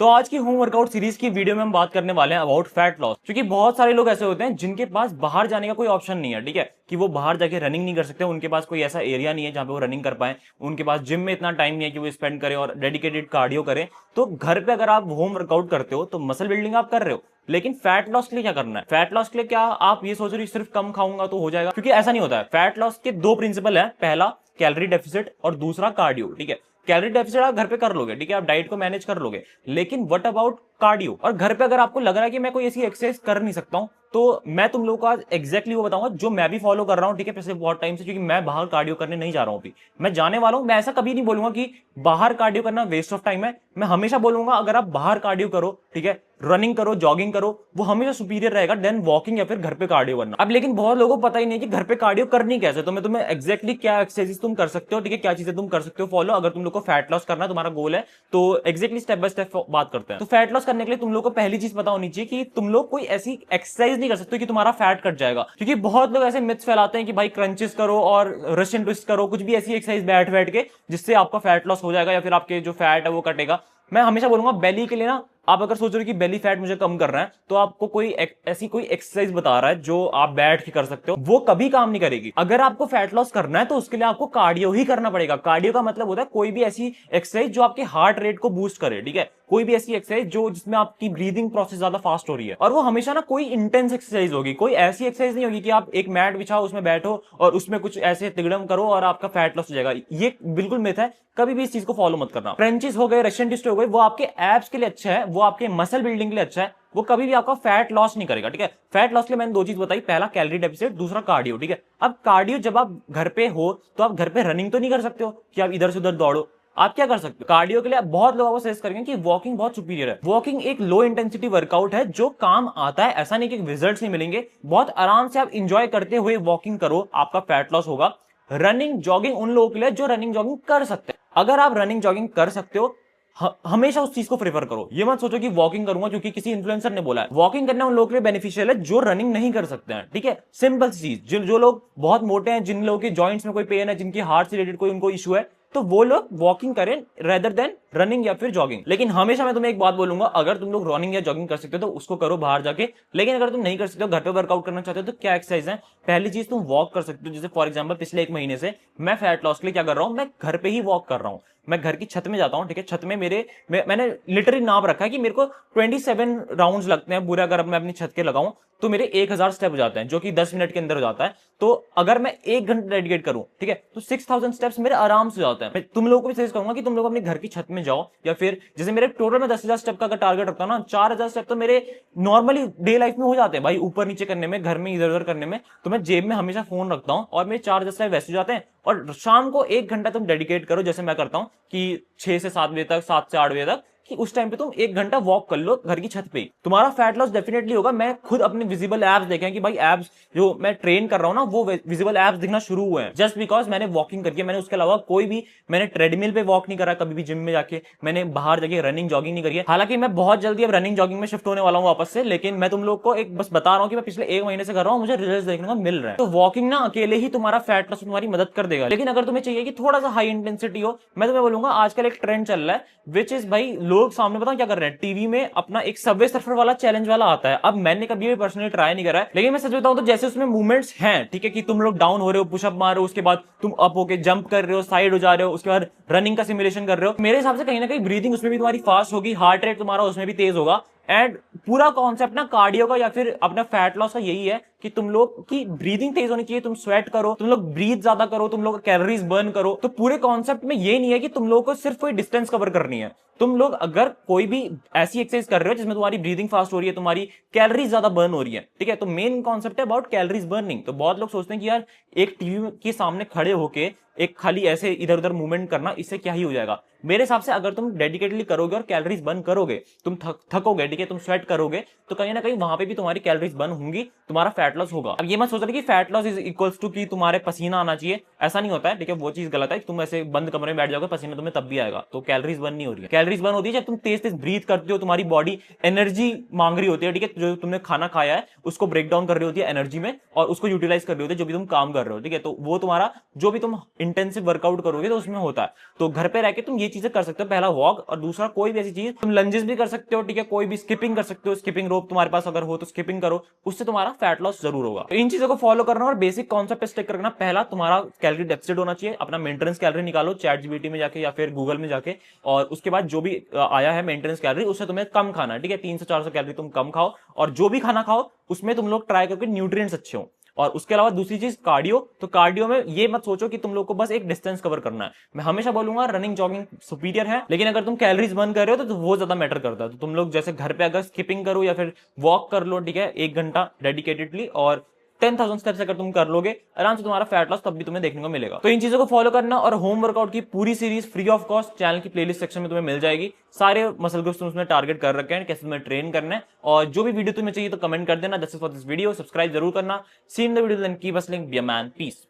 तो आज की होम वर्कआउट सीरीज की वीडियो में हम बात करने वाले हैं अबाउट फैट लॉस। क्योंकि बहुत सारे लोग ऐसे होते हैं जिनके पास बाहर जाने का कोई ऑप्शन नहीं है, ठीक है, कि वो बाहर जाके रनिंग नहीं कर सकते, उनके पास कोई ऐसा एरिया नहीं है जहां पे वो रनिंग कर पाए, उनके पास जिम में इतना टाइम नहीं है कि वो स्पेंड करें और डेडिकेटेड कार्डियो करें। तो घर पे अगर आप होम वर्कआउट करते हो तो मसल बिल्डिंग आप कर रहे हो, लेकिन फैट लॉस के लिए क्या करना है? फैट लॉस के लिए क्या आप ये सोच रहे हो सिर्फ कम खाऊंगा तो हो जाएगा? क्योंकि ऐसा नहीं होता है। फैट लॉस के दो प्रिंसिपल है, पहला कैलोरी डेफिसिट और दूसरा कार्डियो, ठीक है। कैलोरी डेफिसिट आप घर पे कर लोगे, ठीक है, आप डाइट को मैनेज कर लोगे, लेकिन व्हाट अबाउट कार्डियो? और घर पे अगर आपको लग रहा है कि मैं कोई ऐसी एक्सरसाइज कर नहीं सकता हूं, तो मैं तुम लोगों को आज एग्जैक्टली वो बताऊंगा जो मैं भी फॉलो कर रहा हूं, ठीक है, पिछले बहुत टाइम से। क्योंकि मैं बाहर कार्डियो करने नहीं जा रहा हूं, अभी मैं जाने वाला हूं। मैं ऐसा कभी नहीं बोलूंगा कि बाहर कार्डियो करना वेस्ट ऑफ टाइम है। मैं हमेशा बोलूंगा अगर आप बाहर कार्डियो करो, ठीक है, रनिंग करो, जॉगिंग करो, वो हमेशा सुपीरियर रहेगा देन वॉकिंग या फिर घर पे कार्डियो करना। अब लेकिन बहुत लोगों को पता ही नहीं कि घर पे कार्डियो करनी कैसे। तो मैं तुम्हें एग्जैक्टली क्या एक्सरसाइज तुम कर सकते हो, ठीक है, क्या चीजें तुम कर सकते हो फॉलो, अगर तुम लोग को फैट लॉस करना तुम्हारा गोल है तो एग्जैक्टली स्टेप बाय स्टेप बात करते हैं। तो फैट लॉस करने के लिए तुम लोग को पहली चीज पता होनी चाहिए कि तुम लोग कोई ऐसी एक्सरसाइज नहीं कर सकते कि तुम्हारा फैट कट जाएगा। क्योंकि बहुत लोग ऐसे मिथ्स फैलाते हैं कि भाई क्रंचेस करो और रशियन ट्विस्ट करो, कुछ भी ऐसी एक्सरसाइज बैठ बैठ के जिससे आपका फैट लॉस हो जाएगा या फिर आपके जो फैट है वो कटेगा। मैं हमेशा बोलूंगा बेली के लिए ना, आप अगर सोच रहे हो कि बेली फैट मुझे कम करना है तो आपको कोई ऐसी कोई एक्सरसाइज बता रहा है जो आप बैठ के कर सकते हो, वो कभी काम नहीं करेगी। अगर आपको फैट लॉस करना है तो उसके लिए आपको कार्डियो ही करना पड़ेगा। कार्डियो का मतलब होता है कोई भी ऐसी एक्सरसाइज जो आपके हार्ट रेट को बूस्ट करे, ठीक है, कोई भी ऐसी एक्सरसाइज जो जिसमें आपकी ब्रीदिंग प्रोसेस ज्यादा फास्ट हो रही है। और वो हमेशा ना कोई इंटेंस एक्सरसाइज होगी, कोई ऐसी एक्सरसाइज नहीं होगी कि आप एक मैट बिछाओ, उसमें बैठो और उसमें कुछ ऐसे तिगड़म करो और आपका फैट लॉस हो जाएगा। ये बिल्कुल मिथ है, कभी भी इस चीज को फॉलो मत करना। क्रंचेस हो गए, रशियन ट्विस्ट हो गए, वो आपके एब्स के लिए अच्छा है, वो आपके मसल बिल्डिंग के लिए अच्छा है, वो कभी भी आपका फैट लॉस नहीं करेगा, ठीक है। फैट लॉस के लिए मैंने दो चीज बताई, पहला कैलोरी डेफिसिट, दूसरा कार्डियो, ठीक है। अब कार्डियो जब आप घर पे हो तो आप घर पे रनिंग तो नहीं कर सकते हो कि आप इधर से उधर दौड़ो। आप क्या कर सकते हो कार्डियो के लिए? बहुत लोग आपको सजेस्ट करेंगे कि वॉकिंग बहुत सुपीरियर है। वॉकिंग एक लो इंटेंसिटी वर्कआउट है जो काम आता है, ऐसा नहीं कि रिजल्ट्स नहीं मिलेंगे, बहुत आराम से आप इंजॉय करते हुए वॉकिंग करो, आपका फैट लॉस होगा। रनिंग जॉगिंग उन लोगों के लिए जो रनिंग जॉगिंग कर सकते हैं। अगर आप रनिंग जॉगिंग कर सकते हो, हमेशा उस चीज को प्रेफर करो। ये मत सोचो कि वॉकिंग करूंगा क्योंकि किसी इन्फ्लुएंसर ने बोला है। वॉकिंग करना उन लोगों के लिए बेनिफिशियल है जो रनिंग नहीं कर सकते हैं, ठीक है। सिंपल चीज, जो लोग बहुत मोटे हैं, जिन लोगों के जॉइंट्स में कोई पेन है, जिनकी हार्ट से रिलेटेड कोई उनको इशू है, तो वो लोग वॉकिंग करें रेदर देन रनिंग या फिर जॉगिंग। लेकिन हमेशा मैं तुम्हें एक बात बोलूंगा, अगर तुम लोग रनिंग या जॉगिंग कर सकते हो तो उसको करो बाहर जाके। लेकिन अगर तुम नहीं कर सकते हो, घर पे वर्कआउट करना चाहते हो, तो क्या एक्सरसाइज है? पहली चीज, तुम वॉक कर सकते हो। जैसे फॉर एग्जांपल पिछले एक महीने से मैं फैट लॉस के लिए क्या कर रहा हूं, मैं घर पे ही वॉक कर रहा हूं। मैं घर की छत में जाता हूं, ठीक है, छत में मैंने लिटरली नाप रखा है कि मेरे को 27 राउंड्स लगते हैं पूरे। अगर मैं अपनी छत के लगाऊं तो मेरे 1000 स्टेप हो जाते हैं, जो कि 10 मिनट के अंदर हो जाता है। तो अगर मैं 1 घंटा डेडिकेट करूं, ठीक है, तो 6000 स्टेप्स मेरे आराम से जाते हैं। मैं तुम लोगों को भी सजेस्ट करूंगा कि तुम लोग अपने घर की छत में जाओ, या फिर जैसे मेरे टोटल में 10,000 स्टेप का अगर टारगेट रखता हूं ना, 4000 स्टेप तो मेरे नॉर्मली डे लाइफ में हो जाते हैं भाई, ऊपर नीचे करने में, घर में इधर उधर करने में। तो मैं जेब में हमेशा फोन रखता हूं और मेरे 4000 स्टेप वैसे हो जाते हैं। और शाम को 1 घंटा तुम डेडिकेट करो, जैसे मैं करता हूं कि 6 से 7 बजे तक, 7 से 8 बजे तक, कि उस टाइम पे तुम 1 घंटा वॉक कर लो घर की छत पे। तुम्हारा फैट लॉस डेफिनेटली होगा। मैं खुद अपने विजिबल एब्स देखे हैं कि भाई एब्स जो मैं ट्रेन कर रहा हूं ना, वो विजिबल एब्स दिखना शुरू हुए हैं जस्ट बिकॉज मैंने वॉकिंग करके। मैंने उसके अलावा कोई भी, मैंने ट्रेडमिल पे वॉक नहीं करा कभी भी, जिम में जाके मैंने बाहर जाके रनिंग जॉगिंग नहीं करी है। हालांकि मैं बहुत जल्दी अब रनिंग जॉगिंग में शिफ्ट होने वाला हूं वापस से, लेकिन मैं तुम लोग को एक बस बता रहा हूं कि मैं पिछले 1 महीने से कर रहा हूं, मुझे रिजल्ट देखने को मिल रहा है। तो वॉकिंग ना अकेले ही तुम्हारा फैट लॉस तुम्हारी मदद कर देगा। लेकिन अगर तुम्हें चाहिए कि थोड़ा सा हाई इंटेंसिटी हो, मैं तुम्हें बोलूंगा आजकल एक ट्रेंड चल रहा है, विच इज भाई लोग सामने बताओ क्या कर रहे हैं, टीवी में अपना एक सबवे सर्फर वाला चैलेंज वाला आता है। अब मैंने कभी भी पर्सनली ट्राई नहीं करा है, लेकिन मैं सच बताऊं तो जैसे उसमें मूवमेंट्स हैं, ठीक है, कि तुम लोग डाउन हो रहे हो, पुशअप मार रहे हो, उसके बाद तुम अप होके जंप कर रहे हो, साइड हो जा रहे हो, उसके बाद रनिंग का सिमुलेशन कर रहे हो, मेरे हिसाब से कहीं ना कहीं ब्रीदिंग उसमें भी तुम्हारी फास्ट होगी, हार्ट रेट तुम्हारा उसमें भी तेज होगा। एंड पूरा कॉन्सेप्ट ना कार्डियो का या फिर अपना फैट लॉस का यही है कि तुम लोग की ब्रीदिंग तेज होनी चाहिए, तुम स्वेट करो, तुम लोग ब्रीथ ज्यादा करो, तुम लोग कैलोरीज बर्न करो। तो पूरे कॉन्सेप्ट में ये नहीं है कि तुम लोगों को सिर्फ कोई डिस्टेंस कवर करनी है। तुम लोग अगर कोई भी ऐसी एक्सरसाइज कर रहे हो जिसमें तुम्हारी ब्रीदिंग फास्ट हो रही है, तुम्हारी कैलोरीज ज्यादा बर्न हो रही है, ठीक है, तो मेन कॉन्सेप्ट है अबाउट कैलोरीज बर्निंग। तो बहुत लोग सोचते हैं कि यार एक टीवी के सामने खड़े होके एक खाली ऐसे इधर उधर मूवमेंट करना, इससे क्या ही हो जाएगा? मेरे हिसाब से अगर तुम डेडिकेटली करोगे और कैलोरीज बर्न करोगे, तुम थकोगे, ठीक है, तुम स्वेट करोगे, तो कहीं ना कहीं वहां पे भी तुम्हारी कैलोरीज बर्न होंगी, तुम्हारा फैट फैट लॉस होगा। अब ये मत सोच रहे कि fat loss is equals to कि तुम्हारे पसीना आना चाहिए, ऐसा नहीं होता है, ठीक है, वो चीज गलत है। तुम ऐसे बंद कमरे में बैठ जाओगे, पसीना तुम्हें तब भी आएगा, तो कैलोरीज बर्न नहीं हो रही है। कैलोरीज बर्न होती है जब तुम तेज तेज ब्रीथ करते हो, तुम्हारी बॉडी एनर्जी मांग रही होती है, ठीक है, जो तुमने खाना खाया है उसको ब्रेक डाउन कर रही होती है एनर्जी में, और उसको यूटिलाइज कर रही होती है जो भी तुम काम कर रहे हो, ठीक है। तो वो तुम्हारा जो भी तुम इंटेंसिव वर्कआउट करोगे तो उसमें होता है। तो घर पे रह के तुम ये चीजें कर सकते हो, पहला वॉक, और दूसरा कोई भी ऐसी चीज, तुम लंजेस भी कर सकते हो, ठीक है, कोई भी स्किपिंग कर सकते हो, स्किपिंग रोप तुम्हारे पास अगर हो तो स्किपिंग करो, उससे तुम्हारा फैट लॉस जरूर होगा। तो इन चीजों को फॉलो करना और बेसिक कॉन्सेप्ट स्टिक रखना। पहला, तुम्हारा कैलोरी डेफिसिट होना चाहिए, अपना मेंटेनेंस कैलोरी निकालो चैट जीपीटी में जाके या फिर गूगल में जाके, और उसके बाद जो भी आया है मेंटेनेंस कैलोरी उससे तुम्हें कम खाना है, ठीक है, 300 400 कैलोरी तुम कम खाओ, और जो भी खाना खाओ उसमें तुम लोग ट्राई करके न्यूट्रिएंट्स अच्छे हो। और उसके अलावा दूसरी चीज कार्डियो, तो कार्डियो में ये मत सोचो कि तुम लोग को बस एक डिस्टेंस कवर करना है। मैं हमेशा बोलूंगा रनिंग जॉगिंग सुपीरियर है, लेकिन अगर तुम कैलोरीज बर्न कर रहे हो तो वो ज्यादा मैटर करता है। तो तुम लोग जैसे घर पे अगर स्किपिंग करो या फिर वॉक कर लो, ठीक है, 1 घंटा डेडिकेटेडली, और 10,000 स्टेप्स अगर तुम कर लोगे आराम से, तुम्हारा फैट लॉस तब भी तुम्हें देखने को मिलेगा। तो इन चीजों को फॉलो करना, और होम वर्कआउट की पूरी series free of cost channel की प्लेलिस्ट सेक्शन में तुम्हें मिल जाएगी। सारे मसल ग्रुप्स उसमें टारगेट कर रखे हैं, कैसे तुम्हें ट्रेन करना है, और जो भी वीडियो तुम्हें चाहिए तो कमेंट कर देना। That's it for this video, subscribe जरूर करना। See in the video, then keep hustling, be a man, piece.